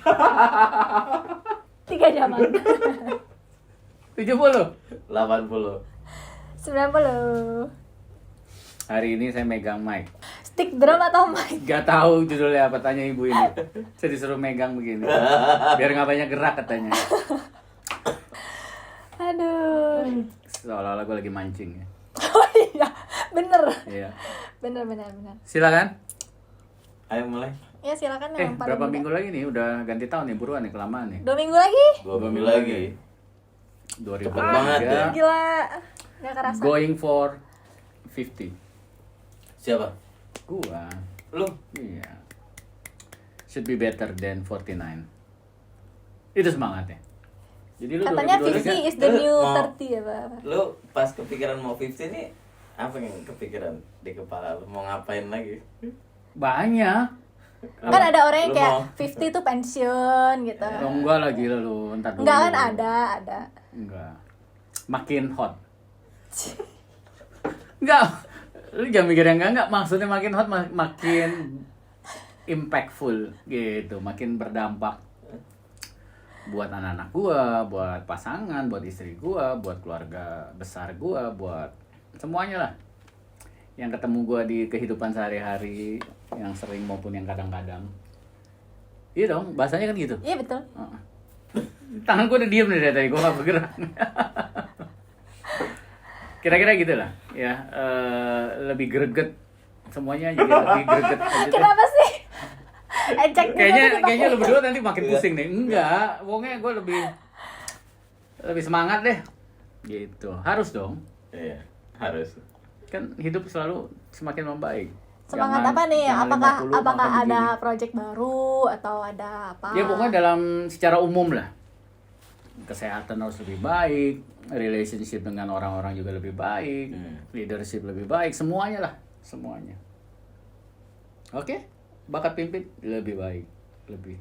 3 jaman. 70. 80. 90. Hari ini saya megang mic. Stick drum atau mic? Gak tahu judulnya apa, tanya ibu ini. Saya disuruh megang begini. Biar nggak banyak gerak katanya. Aduh. Seolah-olah gue lagi mancing ya. Oh iya, bener. Iya. Bener. Silakan. Ayo mulai. Ya silakan yang paling Berapa muda. minggu lagi nih? Udah ganti tahun nih, buruan nih, kelamaan nih. 2 minggu lagi? 2 minggu lagi. 2023. Cepet banget ya. Gila. Gak kerasa. Going for 50. Siapa? Gua. Lu? Iya. Should be better than 49. Itu semangatnya. Jadi lu Katanya 2023 50 is the Lu new mau- 30 ya, Pak. Lu pas kepikiran mau 50 nih, apa yang kepikiran di kepala lu? Mau ngapain lagi? banyak. Kan ada orang yang Lu kayak mau- 50 tuh pensiun gitu. Oh, enggak lah, gila lu. Entar dulu. Enggak kan ada. Enggak. Makin hot. Enggak. Lu jangan mikir yang enggak. Maksudnya makin hot, makin impactful gitu. Makin berdampak buat anak-anak gua, buat pasangan, buat istri gua, buat keluarga besar gua, buat semuanya lah. Yang ketemu gua di kehidupan sehari-hari, yang sering maupun yang kadang-kadang. Iya dong, bahasanya kan gitu. Iya betul. Heeh. Tangan gue udah diem nih dari tadi, gue gak bergerak. Kira-kira gitu lah, ya. Lebih greget, semuanya jadi lebih greget. aja deh. Kenapa sih? Ejek juga Kayaknya tuh dipakai. lu berdua nanti makin pusing nih. Enggak, pokoknya gue lebih semangat deh. Gitu, harus dong. Iya, harus. Kan hidup selalu semakin membaik. Semangat Jangan- apa nih? jangan Apakah 50 makan ada begini. project baru atau ada apa? Ya pokoknya dalam secara umum lah. Kesehatan harus lebih baik, relationship dengan orang-orang juga lebih baik, leadership lebih baik, semuanya lah, semuanya. Oke, bakat pimpin lebih baik, lebih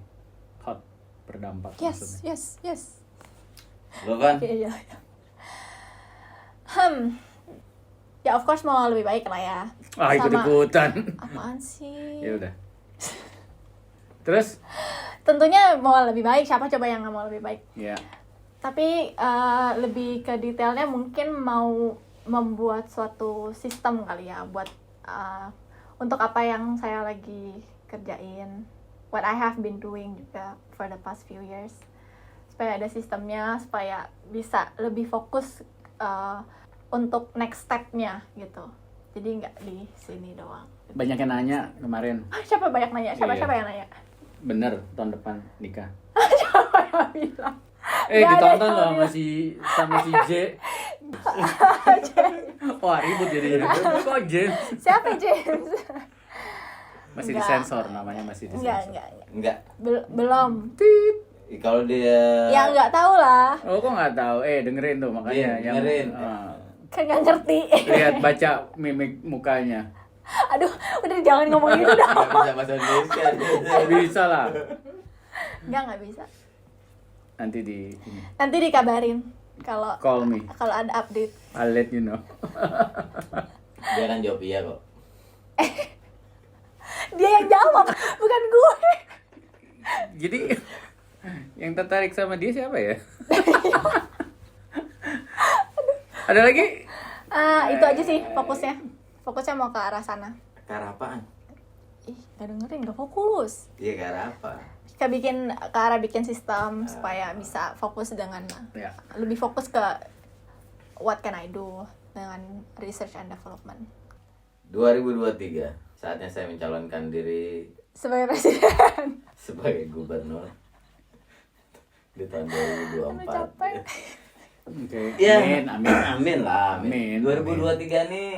hot, berdampak maksudnya. Yes. Lu kan? Iya. Ya of course mau lebih baik lah ya. Ah, Sama- ikut-ikutan. Apaan sih? Ya udah. Terus, Tentunya mau lebih baik. Siapa coba yang nggak mau lebih baik? ya, Tapi lebih ke detailnya mungkin mau membuat suatu sistem kali ya buat untuk apa yang saya lagi kerjain, what I have been doing juga for the past few years, supaya ada sistemnya, supaya bisa lebih fokus untuk next step-nya gitu. Jadi nggak di sini doang. banyak yang nanya kemarin, Siapa banyak nanya? Iya. Siapa yang nanya? bener tahun depan nikah. Siapa yang bilang? Nggak ada Ditonton yang loh bilang. sama si J. Wah, ribut jadi. Kok James? Siapa James? Masih Enggak. disensor namanya, masih disensor. Enggak. Enggak. Belum. Kalau dia Ya nggak tahu lah. Oh, kok nggak tahu? Dengerin tuh makanya Iya, yang dengerin. Kan nggak ngerti. lihat baca mimik mukanya. Aduh, udah jangan ngomong gitu dah. nggak bisa bahasa Indonesia. Bisa lah. Nggak bisa. Nanti di ini. Nanti dikabarin kalau Call me. ada update. I'll let you know. Dia kan jawab iya kok. Dia yang jawab, bukan gue. Jadi yang tertarik sama dia siapa ya? Ada lagi? Itu aja sih fokusnya. Fokusnya mau ke arah sana. Ke arah apaan? Ih, nggak dengerin, nggak fokus. Iya, ke arah apa? Ke arah bikin sistem supaya bisa fokus dengan Ya. lebih fokus ke what can I do dengan research and development 2023, saatnya saya mencalonkan diri sebagai presiden. sebagai gubernur di tahun 2024. Capek. Oke. Ya, Amin, amin. amin lah, amin. Amin, 2023 nih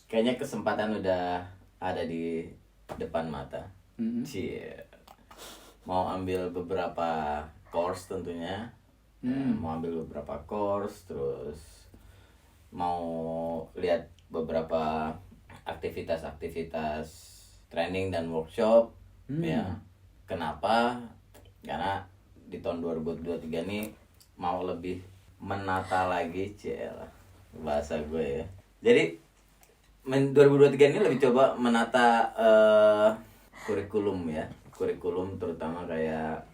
kayaknya kesempatan udah ada di depan mata. Mm-mm. Cie. Mau ambil beberapa course tentunya. Mau ambil beberapa course, terus mau lihat beberapa aktivitas-aktivitas training dan workshop. Ya. Kenapa? Karena di tahun 2023 nih mau lebih menata lagi, cielah bahasa gue ya. Jadi 2023 ini lebih coba menata kurikulum ya. kurikulum terutama kayak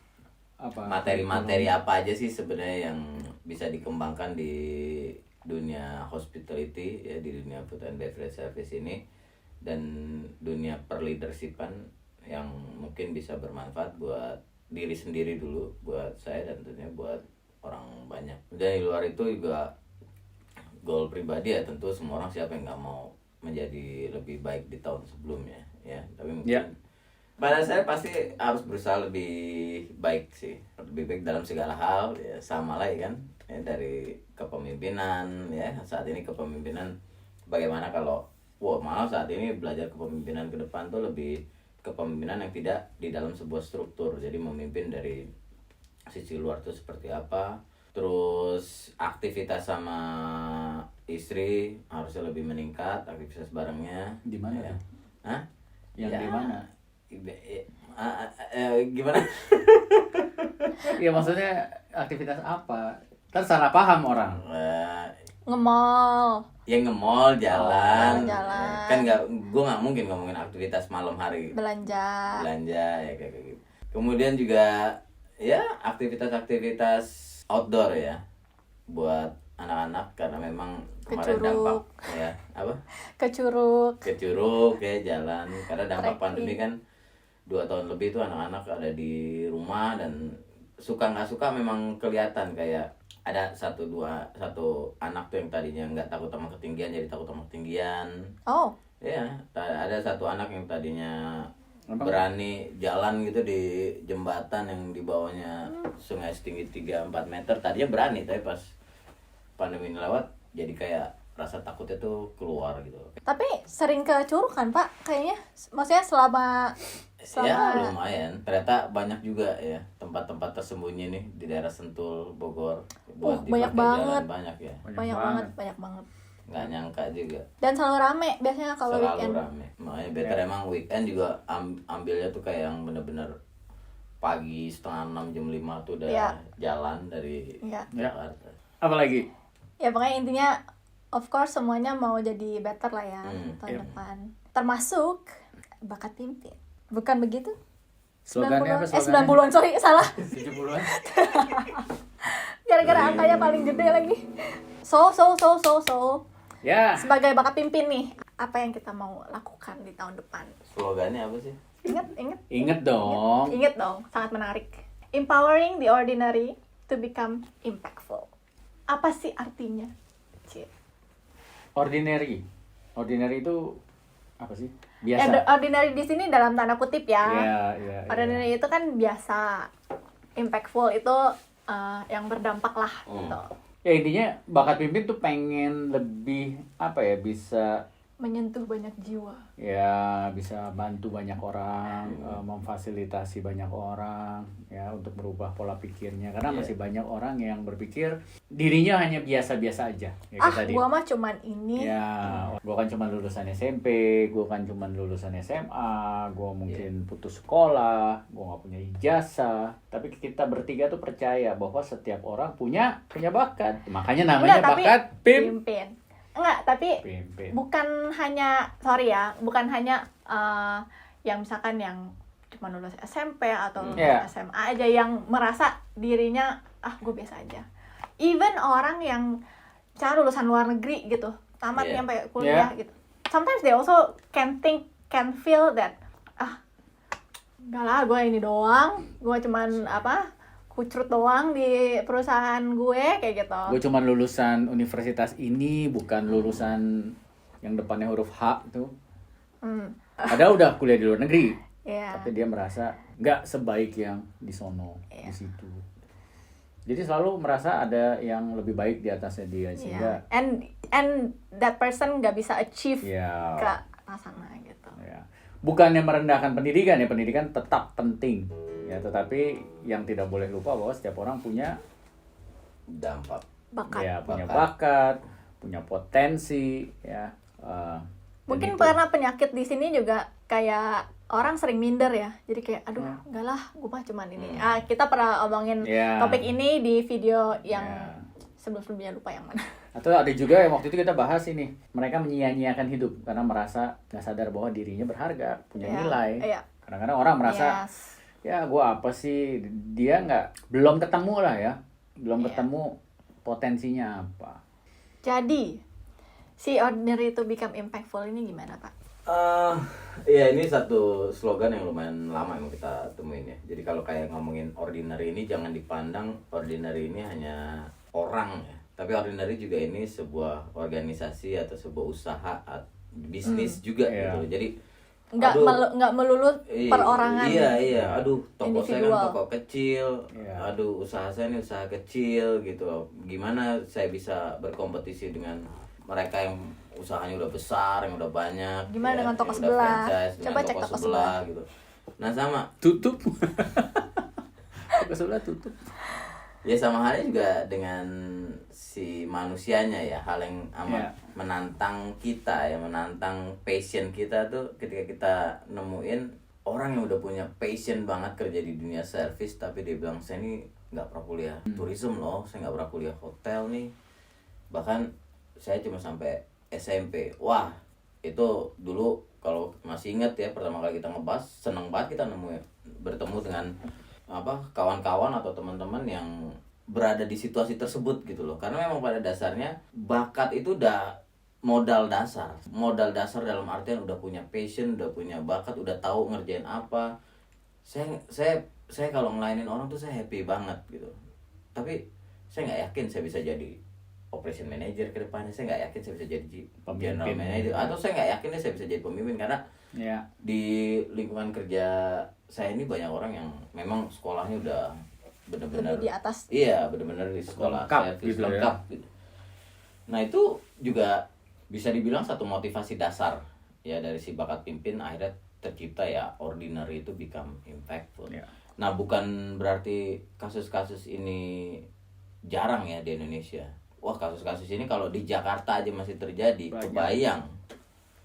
Apa? materi-materi apa aja sih sebenarnya yang bisa dikembangkan di dunia hospitality ya, di dunia food and beverage service ini, dan dunia perleadershipan yang mungkin bisa bermanfaat buat diri sendiri dulu, buat saya dan tentunya buat orang banyak. Dan di luar itu juga goal pribadi ya, tentu semua orang siapa yang nggak mau menjadi lebih baik di tahun sebelumnya ya, tapi mungkin Ya. pada saya pasti harus berusaha lebih baik sih, lebih baik dalam segala hal ya, sama lah ya kan ya, dari kepemimpinan ya, saat ini kepemimpinan bagaimana kalau malah saat ini belajar kepemimpinan ke depan tuh lebih kepemimpinan yang tidak di dalam sebuah struktur, jadi memimpin dari sisi luar tuh seperti apa, terus aktivitas sama istri harusnya lebih meningkat, aktivitas barengnya Di mana ya. tuh? Hah? Yang Ya. di mana? Gimana? Ya maksudnya aktivitas apa? Ntar salah paham orang. Nge-mall. Ya nge-mall, jalan. Jalan. Kan gue nggak mungkin ngomongin aktivitas malam hari. Belanja. Belanja ya kayak gitu. Kemudian juga ya aktivitas-aktivitas outdoor ya buat anak-anak, karena memang kemarin Ke dampak Curug. ya apa? Ke Curug. Ke Curug ya, jalan, karena dampak Trekking. pandemi kan 2 tahun lebih tuh anak-anak ada di rumah, dan suka nggak suka memang kelihatan kayak ada satu anak tuh yang tadinya nggak takut sama ketinggian jadi takut sama ketinggian Oh, ya, ada satu anak yang tadinya Apa? berani jalan gitu di jembatan yang di bawahnya sungai setinggi 3-4 meter, tadinya berani, tapi pas pandemi ini lewat jadi kayak rasa takutnya tuh keluar gitu. tapi sering ke Curug kan, Pak? Kayaknya maksudnya selama Ya lumayan, ternyata banyak juga ya tempat-tempat tersembunyi nih di daerah Sentul, Bogor, buat banyak dipakai banget. jalan, banyak ya, banyak banget, banyak banget. nggak nyangka juga Dan selalu rame biasanya kalau selalu weekend. rame. Makanya better emang weekend juga ambilnya tuh kayak yang bener-bener pagi 5:30 jam 5 tuh udah Iya. jalan dari Iya. Jakarta. Apalagi? Ya pokoknya intinya of course semuanya mau jadi better lah ya tahun Iya. depan. Termasuk bakat pimpin. Bukan begitu? Slogannya apa? 90-an, sorry, salah. 70-an. Gara-gara angkanya paling gede lagi. So. Ya. Sebagai bakat pimpin nih, apa yang kita mau lakukan di tahun depan? Slogannya apa sih? Ingat dong. Ingat dong, sangat menarik. Empowering the ordinary to become impactful. Apa sih artinya? Cie. Ordinary. Ordinary itu apa sih? Ya, Biasa. ordinary di sini dalam tanda kutip ya. Iya. Ordinary itu kan biasa. Impactful itu yang berdampak lah gitu. Ya intinya bakat pimpin tuh pengen lebih apa ya, bisa Menyentuh banyak jiwa. ya, bisa bantu banyak orang, memfasilitasi banyak orang ya untuk merubah pola pikirnya, karena Iya. masih banyak orang yang berpikir dirinya hanya biasa-biasa aja ya, kayak tadi. Gua mah cuman ini. Ya, gua kan cuma lulusan SMP, gua kan cuma lulusan SMA, gua mungkin putus sekolah, gua nggak punya ijazah. Tapi kita bertiga tuh percaya bahwa setiap orang punya bakat. Makanya namanya Enggak, tapi bakat pimpin. Enggak, tapi pimpin. bukan hanya, sorry ya, bukan hanya yang misalkan yang cuma lulus SMP atau lulus Iya. SMA aja yang merasa dirinya gue biasa aja. Even orang yang misalnya lulusan luar negeri gitu, tamat Iya. sampai kuliah gitu. Sometimes they also can feel that enggak lah, gue ini doang, gue cuman kucrut doang di perusahaan gue kayak gitu. Gue cuma lulusan universitas ini, bukan lulusan yang depannya huruf H tuh. Padahal udah kuliah di luar negeri, Iya. tapi dia merasa nggak sebaik yang di sono, di situ. Jadi selalu merasa ada yang lebih baik di atasnya dia, sehingga And that person nggak bisa achieve ya, ke arah sana gitu. ya. Bukannya merendahkan pendidikan ya, pendidikan tetap penting ya, tetapi yang tidak boleh lupa bahwa setiap orang punya Dampak. Bakat. ya, punya bakat, punya potensi ya. Mungkin dan itu. karena penyakit di sini juga kayak orang sering minder ya. Jadi kayak aduh, enggak lah, gue mah cuman ini. Kita pernah omongin Ya. topik ini di video yang Ya. sebelum-sebelumnya, lupa yang mana. Atau ada juga yang waktu itu kita bahas ini, mereka menyia-nyiakan hidup karena merasa nggak sadar bahwa dirinya berharga, punya Iya, nilai. iya. Kadang-kadang orang merasa Yes. ya gue apa sih, dia belum ketemu lah ya, belum Iya. ketemu potensinya apa. Jadi si ordinary to become impactful ini gimana Pak? Ya ini satu slogan yang lumayan lama yang kita temuin ya. Jadi kalau kayak ngomongin ordinary ini jangan dipandang ordinary ini hanya orang ya. Tapi ordinary juga ini sebuah organisasi atau sebuah usaha, bisnis juga Iya. gitu. Jadi Nggak melulu perorangan. Iya. Aduh, toko saya kan Individual. toko kecil. Iya. Aduh, usaha saya ini usaha kecil gitu. Gimana saya bisa berkompetisi dengan mereka yang usahanya udah besar, yang udah banyak. Gimana ya, dengan toko yang udah sebelah? franchise, dengan Coba cek toko sebelah. gitu. Nah, sama Tutup. Toko sebelah tutup. ya sama halnya juga dengan si manusianya ya, hal yang amat Iya. menantang kita ya, menantang passion kita tuh ketika kita nemuin orang yang udah punya passion banget kerja di dunia service, tapi dia bilang saya ini nggak pernah kuliah tourism loh, saya nggak pernah kuliah hotel nih, bahkan saya cuma sampai SMP. Wah, itu dulu kalau masih ingat ya, pertama kali kita ngebahas seneng banget kita bertemu dengan kawan-kawan atau teman-teman yang berada di situasi tersebut gitu loh. Karena memang pada dasarnya bakat itu udah modal dasar dalam artian udah punya passion, udah punya bakat, udah tahu ngerjain apa. Saya kalau ngelainin orang tuh saya happy banget gitu. Tapi saya nggak yakin saya bisa jadi operation manager ke depannya. Saya nggak yakin saya bisa jadi general Pemimpin. manager, atau saya nggak yakin saya bisa jadi pemimpin, karena Ya. di lingkungan kerja saya ini banyak orang yang memang sekolahnya udah benar-benar Lebih di atas. iya, benar-benar di sekolah Lengkap servis gitu ya. lengkap gitu. Nah, itu juga bisa dibilang satu motivasi dasar ya, dari si bakat pimpin akhirnya tercipta ya ordinary itu become impactful. Ya. Nah, bukan berarti kasus-kasus ini jarang ya di Indonesia. Wah, kasus-kasus ini kalau di Jakarta aja masih terjadi. Banyak. Kebayang.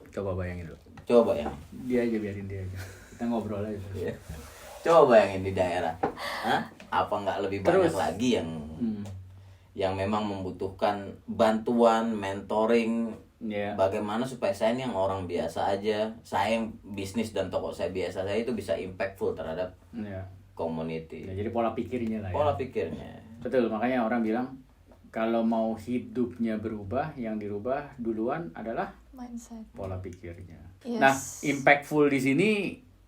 Coba bayangin dulu. Coba ya. Dia aja, biarin dia aja. Kita ngobrol aja. Iya. Coba bayangin di daerah. Hah? Apa nggak lebih banyak Terus. lagi yang memang membutuhkan bantuan, mentoring, Ya. bagaimana supaya saya ini yang orang biasa aja, saya yang bisnis dan toko saya biasa, saya itu bisa impactful terhadap Ya. community. Ya, jadi pola pikirnya lah ya. Pola pikirnya. Betul, makanya orang bilang kalau mau hidupnya berubah, yang dirubah duluan adalah Mindset. pola pikirnya. Yes. Nah, impactful di sini,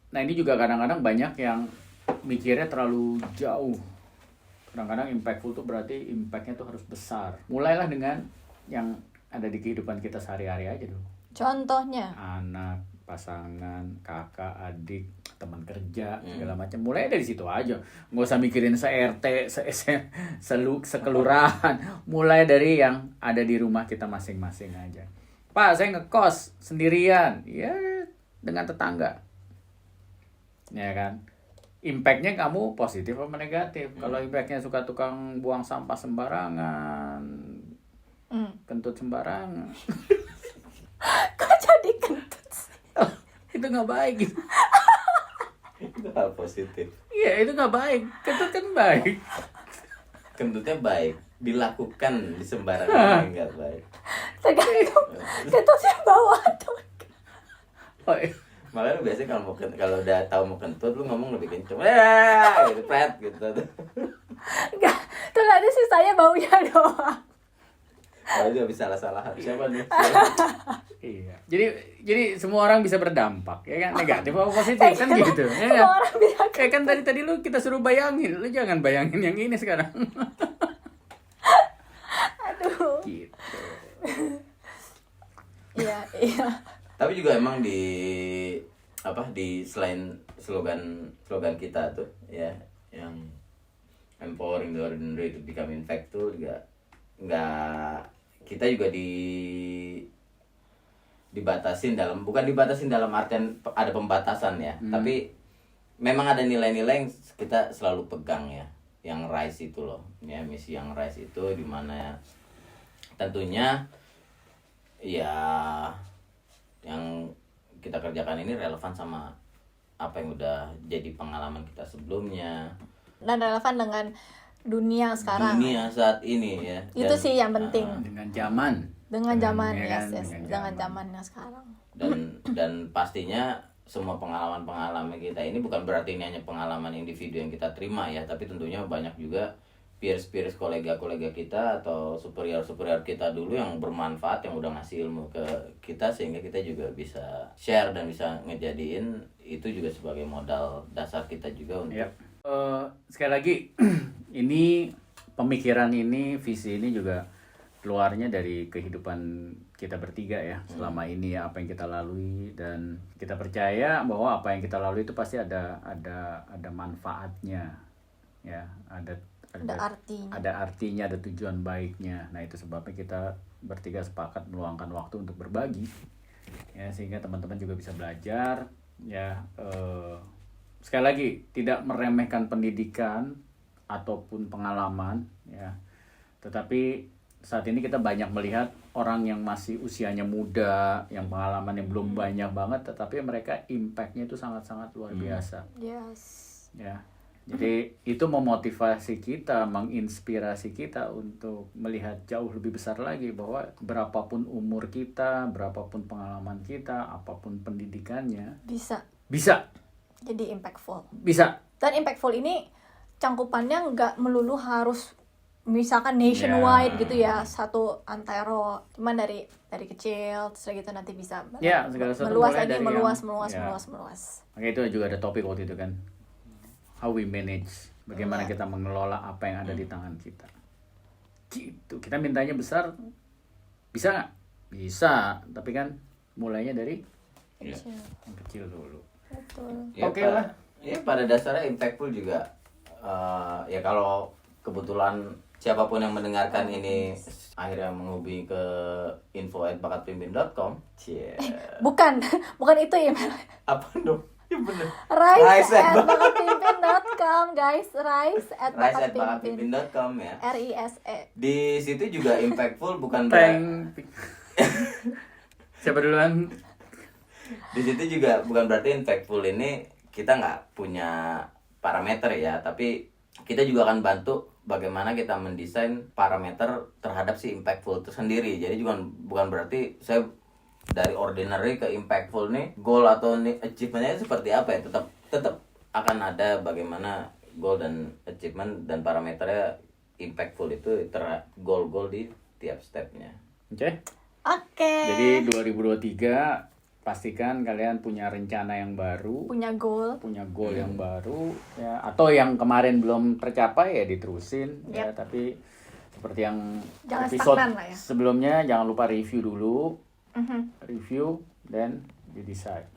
nah ini juga kadang-kadang banyak yang mikirnya terlalu jauh. Kadang-kadang impactful tuh berarti impactnya tuh harus besar. Mulailah dengan yang ada di kehidupan kita sehari-hari aja dulu. Contohnya. Anak, pasangan, kakak, adik, teman kerja, segala macam. Mulai dari situ aja. Nggak usah mikirin se-RT, sekelurahan. Mulai dari yang ada di rumah kita masing-masing aja. Pak, saya ngekos sendirian. Ya, dengan tetangga. Ya kan? Impactnya kamu positif apa negatif? Kalau impactnya suka tukang buang sampah sembarangan, kentut sembarangan, Kok jadi kentut sih? itu nggak baik. Itu hal positif. Iya, itu nggak baik. Kentut kan baik. Kentutnya baik, dilakukan di sembarangan yang nggak baik. Tergantung kentutnya bawah atau Oh, iya. Makanya lu biasanya kalau udah tahu mau kentut, lu ngomong lebih kenceng, gitu, pet gitu. enggak. Tuh nanti sisanya baunya doang. Kalau juga bisa salah-salahan. Siapa nih? Iya. Jadi semua orang bisa berdampak, ya kan? Negatif apa positif kan gitu. Ya kan? Semua orang bisa Kayak kan tadi lu kita suruh bayangin, lu jangan bayangin yang ini sekarang. Aduh. Gitu. Iya. Tapi juga emang di selain slogan kita tuh ya, yang empowering the ordinary to become impactful, juga kita juga bukan dibatasin dalam artian ada pembatasan ya, tapi memang ada nilai-nilai yang kita selalu pegang ya, yang RISE itu loh ya, misi yang RISE itu dimana tentunya ya yang kita kerjakan ini relevan sama apa yang udah jadi pengalaman kita sebelumnya, Dan relevan dengan dunia sekarang. dunia saat ini ya. Itu sih yang penting. Dengan zaman. Dengan zaman, Ya yes, kan? yes. Dengan zamannya sekarang. Dan pastinya semua pengalaman-pengalaman kita ini bukan berarti ini hanya pengalaman individu yang kita terima ya, tapi tentunya banyak juga peers kolega-kolega kita atau superior kita dulu yang bermanfaat, yang udah ngasih ilmu ke kita, sehingga kita juga bisa share dan bisa ngejadiin itu juga sebagai modal dasar kita juga untuk sekali lagi ini pemikiran ini, visi ini juga keluarnya dari kehidupan kita bertiga ya selama ini ya, apa yang kita lalui, dan kita percaya bahwa apa yang kita lalui itu pasti ada manfaatnya ya, ada artinya, ada tujuan baiknya. Nah itu sebabnya kita bertiga sepakat meluangkan waktu untuk berbagi ya, sehingga teman-teman juga bisa belajar ya. Sekali lagi, tidak meremehkan pendidikan ataupun pengalaman ya, tetapi saat ini kita banyak melihat orang yang masih usianya muda, yang pengalaman yang belum banyak banget, tetapi mereka impactnya itu sangat-sangat luar biasa. Yes. Ya, jadi itu memotivasi kita, menginspirasi kita untuk melihat jauh lebih besar lagi, bahwa berapapun umur kita, berapapun pengalaman kita, apapun pendidikannya, bisa jadi impactful. Bisa. Dan impactful ini cangkupannya nggak melulu harus misalkan nationwide gitu ya, satu antero, cuman dari kecil terus gitu nanti bisa segala sesuatu meluas mulai lagi, dari meluas. Makanya itu juga ada topik waktu itu kan, how we manage, bagaimana kita mengelola apa yang ada di tangan kita. Gitu. Kita mintanya besar, bisa nggak? Bisa, tapi kan mulainya dari yang kecil dulu. Betul. Oke lah. Ya pada dasarnya impactful juga ya kalau kebetulan siapapun yang mendengarkan ini akhirnya menghubungi ke info@bakatpimpin.com. Bukan itu email. Apa dong? Ya bener. Rise@bakatpimpin.com guys, rise@bakatpimpin.com ya. RISE. Di situ juga impactful bukan berarti Siapa duluan? di situ juga bukan berarti impactful ini kita nggak punya parameter ya, tapi kita juga akan bantu bagaimana kita mendesain parameter terhadap si impactful itu sendiri. Jadi juga bukan berarti saya dari ordinary ke impactful nih goal atau achievementnya seperti apa ya, tetap akan ada bagaimana goal dan achievement dan parameternya impactful itu goal di tiap stepnya. Oke. Jadi 2023 pastikan kalian punya rencana yang baru, punya goal yang baru ya, atau yang kemarin belum tercapai ya diterusin ya, tapi seperti yang episode sebelumnya, jangan lupa review dulu. Review, then you decide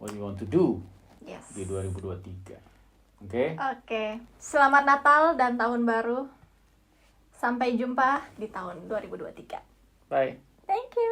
what you want to do di 2023. Oke. Selamat Natal dan Tahun Baru. Sampai jumpa di tahun 2023. Bye. Thank you.